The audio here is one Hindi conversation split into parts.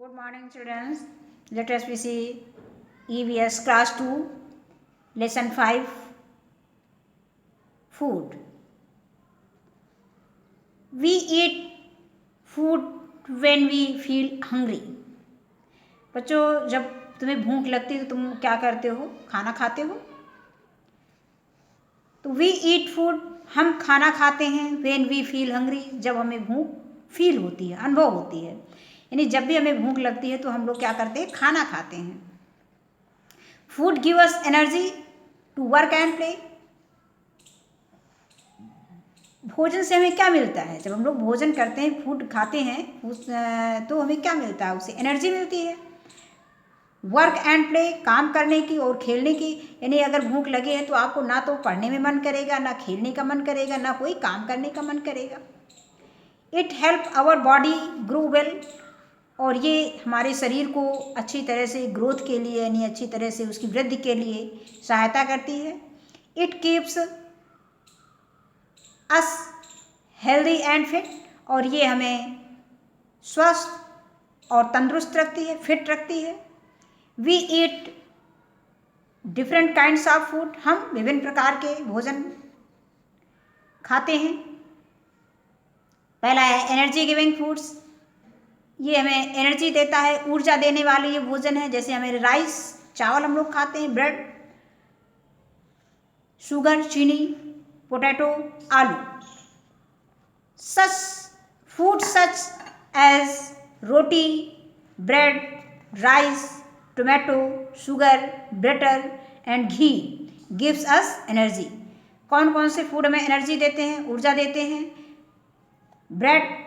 Good morning, students. Let us we see EVS Class 2, Lesson 5, Food. We eat food when we feel hungry. बच्चों, जब तुम्हें भूख लगती है तो तुम क्या करते हो? खाना खाते हो. तो we eat food, हम खाना खाते हैं when we feel hungry, जब हमें भूख फील होती है, अनुभव होती है. यानी जब भी हमें भूख लगती है तो हम लोग क्या करते हैं? खाना खाते हैं. Food give us energy to work and play. भोजन से हमें क्या मिलता है? जब हम लोग भोजन करते हैं, फूड खाते हैं, तो हमें क्या मिलता है? उससे एनर्जी मिलती है. वर्क एंड प्ले, काम करने की और खेलने की. यानी अगर भूख लगे है तो आपको ना तो पढ़ने में मन करेगा, ना खेलने का मन करेगा, ना कोई काम करने का मन करेगा. It help our body grow well. और ये हमारे शरीर को अच्छी तरह से ग्रोथ के लिए, यानी अच्छी तरह से उसकी वृद्धि के लिए सहायता करती है. It keeps us healthy and fit. और ये हमें स्वस्थ और तंदुरुस्त रखती है, फिट रखती है. We eat different kinds of food. हम विभिन्न प्रकार के भोजन खाते हैं. पहला है एनर्जी गिविंग फूड्स. ये हमें एनर्जी देता है, ऊर्जा देने वाले ये भोजन है. जैसे हमें राइस, चावल हम लोग खाते हैं, ब्रेड, शुगर, चीनी, पोटैटो, आलू. Such food such as roti, bread, rice, tomato, sugar, butter and ghee gives us energy. कौन कौन से फूड हमें एनर्जी देते हैं, ऊर्जा देते हैं? ब्रेड,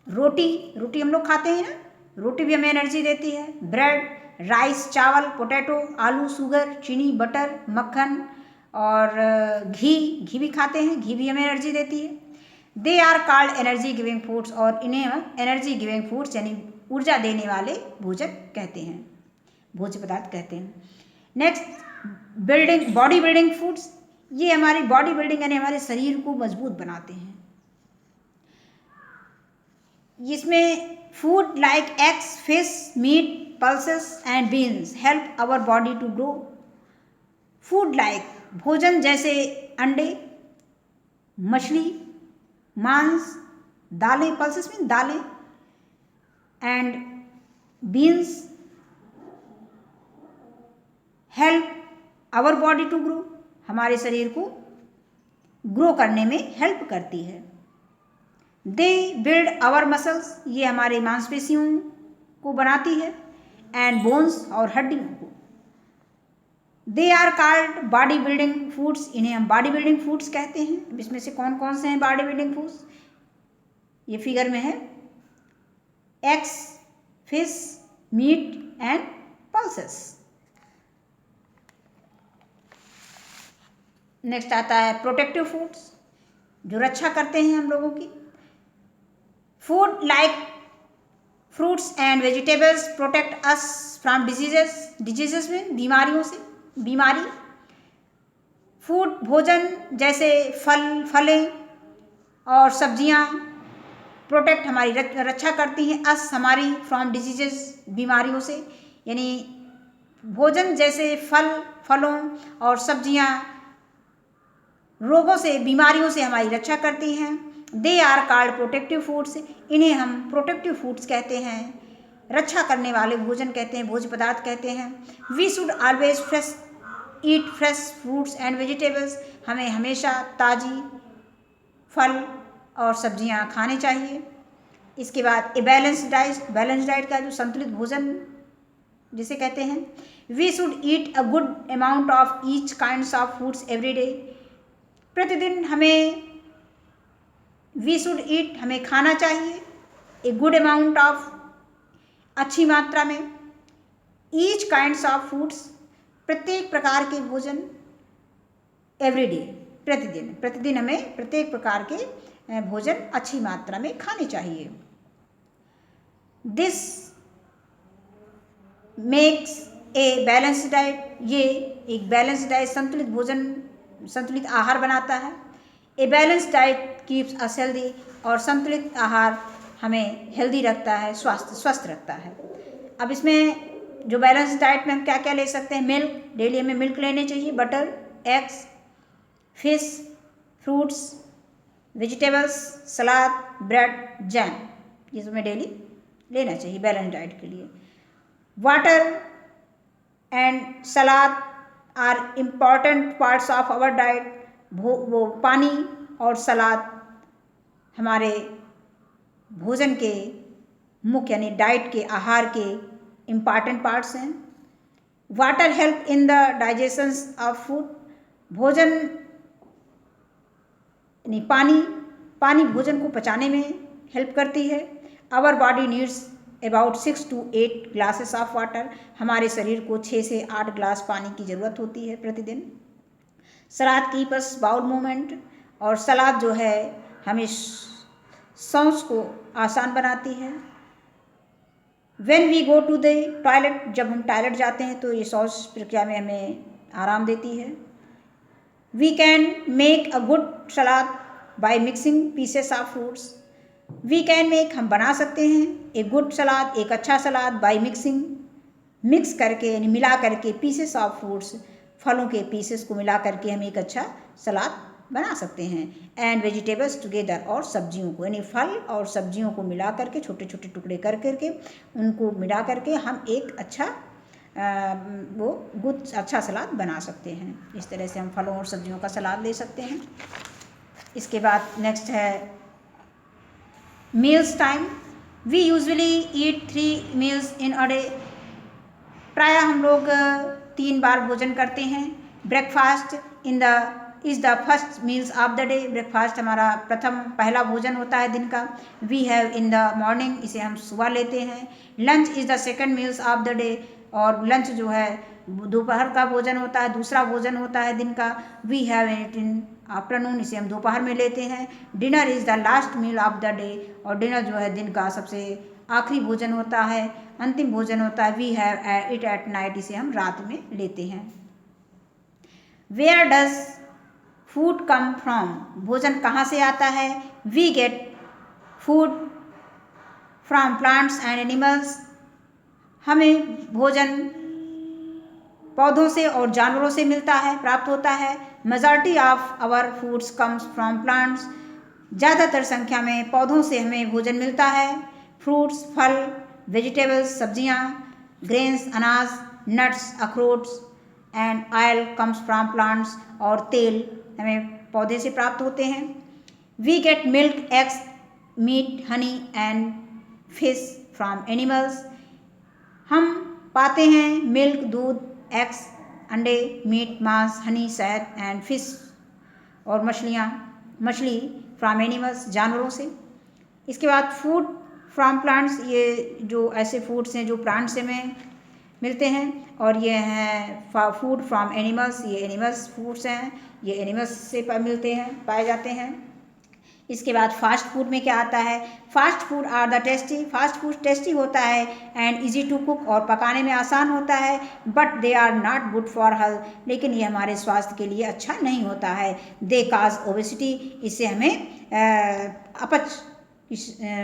रोटी हम लोग खाते हैं ना, रोटी भी हमें एनर्जी देती है. ब्रेड, राइस, चावल, पोटैटो, आलू, शुगर, चीनी, बटर, मक्खन और घी भी खाते हैं, घी भी हमें एनर्जी देती है. They are called energy giving foods. और इन्हें हम एनर्जी गिविंग फूड्स यानी ऊर्जा देने वाले भोजन कहते हैं, भोज्य पदार्थ कहते हैं. Next body building foods. ये हमारी बॉडी बिल्डिंग यानी हमारे शरीर को मजबूत बनाते हैं. इसमें food like eggs, fish, meat, pulses and beans help our body to grow. Food like भोजन जैसे अंडे, मछली, मांस, दालें, पल्सेस मीन दालें, and beans help our body to grow. हमारे शरीर को ग्रो करने में हेल्प करती है. They build our muscles. ये हमारे मांसपेशियों को बनाती है. एंड बोन्स और हड्डियों को. They are called body building foods. इन्हें हम बॉडी बिल्डिंग फूड्स कहते हैं. इसमें से कौन कौन से हैं बॉडी बिल्डिंग फूड्स? ये फिगर में है. Eggs, fish, meat and pulses. Next आता है प्रोटेक्टिव फूड्स, जो रक्षा करते हैं हम लोगों की. Food like fruits and vegetables protect us from diseases में बीमारियों से, बीमारी. फूड भोजन जैसे फलें और सब्जियां प्रोटेक्ट हमारी रक्षा करती हैं. अस हमारी फ्रॉम डिजीजेस बीमारियों से. यानी भोजन जैसे फलों और सब्जियां रोगों से, बीमारियों से हमारी रक्षा करती हैं. They are called protective foods. इन्हें हम प्रोटेक्टिव फूड्स कहते हैं, रक्षा करने वाले भोजन कहते हैं, भोज्य पदार्थ कहते हैं. We should always eat fresh fruits and vegetables. हमें हमेशा ताज़ी फल और सब्जियां खाने चाहिए. इसके बाद ए बैलेंस डाइट का जो संतुलित भोजन जिसे कहते हैं. We should eat a good amount of each kinds of foods every day. प्रतिदिन हमें खाना चाहिए ए गुड अमाउंट ऑफ, अच्छी मात्रा में, ईच काइंड्स ऑफ फूड्स, प्रत्येक प्रकार के भोजन, एवरी डे, प्रतिदिन हमें प्रत्येक प्रकार के भोजन अच्छी मात्रा में खाने चाहिए. This makes a balance diet. ये एक बैलेंस डाइट, संतुलित भोजन, संतुलित आहार बनाता है. A balance diet keeps us healthy. और संतुलित आहार हमें हेल्दी रखता है, स्वस्थ रखता है. अब इसमें जो बैलेंस डाइट में हम क्या क्या ले सकते हैं, मिल्क, डेली हमें मिल्क लेने चाहिए, butter, eggs, fish, fruits, vegetables, salad, bread, jam, ये सब हमें डेली लेना चाहिए बैलेंस डाइट के लिए। Water and salad are important parts of our diet. वो पानी और सलाद हमारे भोजन के मुख्य यानी डाइट के, आहार के इम्पॉर्टेंट पार्ट्स हैं। Water help in the digestion of food. भोजन यानी पानी भोजन को पचाने में हेल्प करती है। Our body needs about 6 to 8 glasses of water. हमारे शरीर को 6 से 8 ग्लास पानी की ज़रूरत होती है प्रतिदिन। सलाद कीप्स बाउल मूवमेंट, और सलाद जो है हमें सांस को आसान बनाती है। When we go to the toilet, जब हम टॉयलेट जाते हैं तो ये सांस प्रक्रिया में हमें आराम देती है। We can make a good salad by mixing pieces of fruits. We can make, हम बना सकते हैं, एक गुड सलाद, एक अच्छा सलाद, बाय मिक्सिंग, मिक्स करके यानी मिला करके, पीसेस ऑफ फ्रूट्स, फलों के पीसेस को मिला करके हम एक अच्छा सलाद बना सकते हैं। एंड वेजिटेबल्स टुगेदर, और सब्जियों को यानी फल और सब्जियों को मिला करके, छोटे छोटे टुकड़े कर करके उनको मिला करके हम एक अच्छा वो गुड अच्छा सलाद बना सकते हैं। इस तरह से हम फलों और सब्जियों का सलाद ले सकते हैं। इसके बाद नेक्स्ट है meals time. We usually eat 3 meals in a day. प्रायः हम लोग 3 बार भोजन करते हैं। Breakfast is the first meals of the day. Breakfast हमारा पहला भोजन होता है दिन का। We have in the morning, इसे हम सुबह लेते हैं। Lunch is the second meals of the day, और लंच जो है दोपहर का भोजन होता है, दूसरा भोजन होता है दिन का। We have it in afternoon, इसे हम दोपहर में लेते हैं। Dinner is the last meal of the day, और डिनर जो है दिन का सबसे आखिरी भोजन होता है, अंतिम भोजन होता है। We have it at night, इसे हम रात में लेते हैं। Where does food come from. भोजन कहाँ से आता है। We get food from plants and animals. हमें भोजन पौधों से और जानवरों से मिलता है, प्राप्त होता है। Majority of our foods comes from plants. ज़्यादातर संख्या में पौधों से हमें भोजन मिलता है। फ्रूट्स, फल, वेजिटेबल्स, सब्जियाँ, ग्रेन्स, अनाज, नट्स, अखरोट्स, and oil comes from plants, और तेल हमें पौधे से प्राप्त होते हैं। We get milk, eggs, meat, honey and fish from animals. हम पाते हैं मिल्क, दूध, एग्स, अंडे, मीट, मांस, हनी, शहद एंड फिश, और मछली फ्रॉम एनिमल्स, जानवरों से। इसके बाद फूड फ्रॉम प्लांट्स, ये जो ऐसे फूड्स हैं जो प्लांट से हमें मिलते हैं, और ये हैं फूड फ्रॉम एनिमल्स, ये एनिमल्स फूड्स हैं, ये एनिमल्स से मिलते हैं, पाए जाते हैं। इसके बाद फास्ट फूड में क्या आता है। Fast food are the tasty. Fast food tasty होता है एंड इजी टू कुक, और पकाने में आसान होता है। But they are not good for health, लेकिन ये हमारे स्वास्थ्य के लिए अच्छा नहीं होता है। दे काज ओबेसिटी, इससे हमें अपच की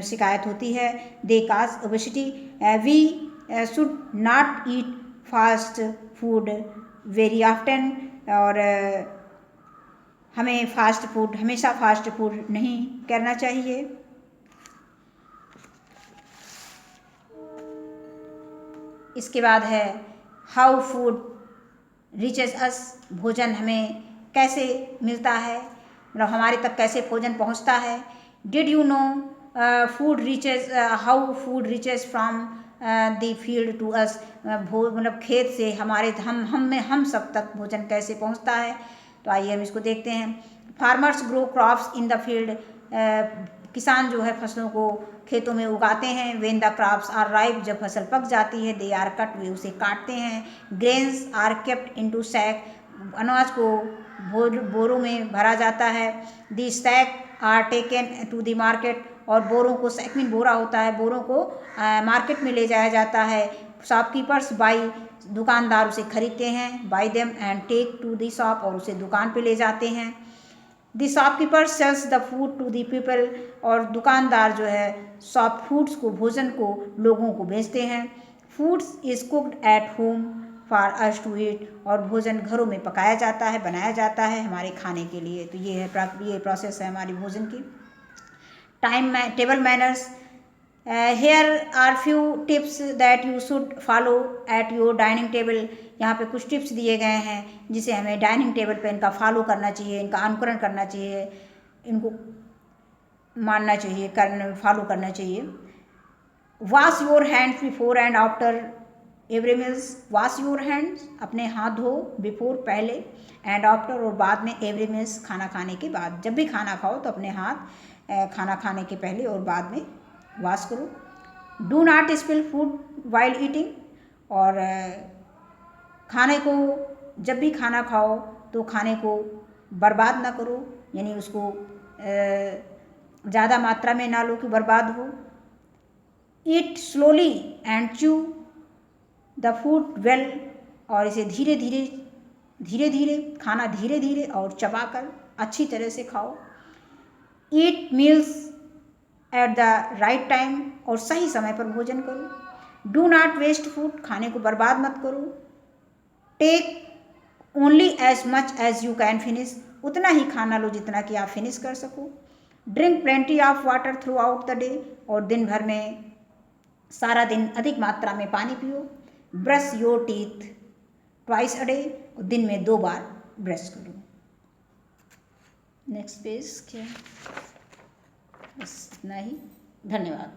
शिकायत होती है। They cause obesity. We should not eat fast food very often, और हमें हमेशा फास्ट फूड नहीं करना चाहिए। इसके बाद है हाउ फूड रीचेस अस। भोजन हमें कैसे मिलता है, मतलब हमारे तक कैसे भोजन पहुंचता है। Did you know how food reaches from the field to us. मतलब खेत से हम सब तक भोजन कैसे पहुंचता है। तो आइए हम इसको देखते हैं। Farmers grow crops in the field. किसान जो है फसलों को खेतों में उगाते हैं। When the crops are ripe, जब फसल पक जाती है, दे आर कट, वे उसे काटते हैं। Grains are kept into sack, अनाज को बोरों में भरा जाता है। The sack are taken to the market, और बोरों को, सैक में बोरा होता है, बोरों को मार्केट में ले जाया जाता है। शॉपकीपर्स बाई, दुकानदार उसे खरीदते हैं। Buy them and take to the shop, और उसे दुकान पे ले जाते हैं। The shopkeeper sells the food to the people, और दुकानदार जो है फूड्स को, भोजन को लोगों को बेचते हैं। Foods is cooked at home for us to eat, और भोजन घरों में पकाया जाता है, बनाया जाता है हमारे खाने के लिए। तो ये है ये प्रोसेस है हमारी भोजन की। Time table manners, here are few tips that you should follow at your dining table. यहाँ पे कुछ टिप्स दिए गए हैं जिसे हमें डाइनिंग टेबल पे इनका फॉलो करना चाहिए, इनका अनुकरण करना चाहिए, इनको मानना चाहिए, फॉलो करना चाहिए। Wash your hands before and after every meals. Wash your hands, अपने हाथ धो, बिफोर पहले, एंड आफ्टर और बाद में, एवरी मील्स खाना खाने के बाद। जब भी खाना खाओ तो अपने हाथ खाना खाने के पहले और बाद में वॉश करो। Do not spill food while eating, और खाने को जब भी खाना खाओ तो खाने को बर्बाद ना करो, यानी उसको ज़्यादा मात्रा में ना लो कि बर्बाद हो। Eat slowly and chew the food well, और इसे धीरे धीरे खाना धीरे धीरे और चबाकर अच्छी तरह से खाओ। Eat meals at the right time, और सही समय पर भोजन करो। डू नॉट वेस्ट फूड, खाने को बर्बाद मत करो। Take only as much as you can finish, उतना ही खाना लो जितना कि आप फिनिश कर सको। Drink plenty of water through out the day, और दिन भर में सारा दिन अधिक मात्रा में पानी पियो। Brush your teeth twice a day, दिन में 2 बार ब्रश करो। नेक्स्ट पेज क्या, बस इतना ही। धन्यवाद।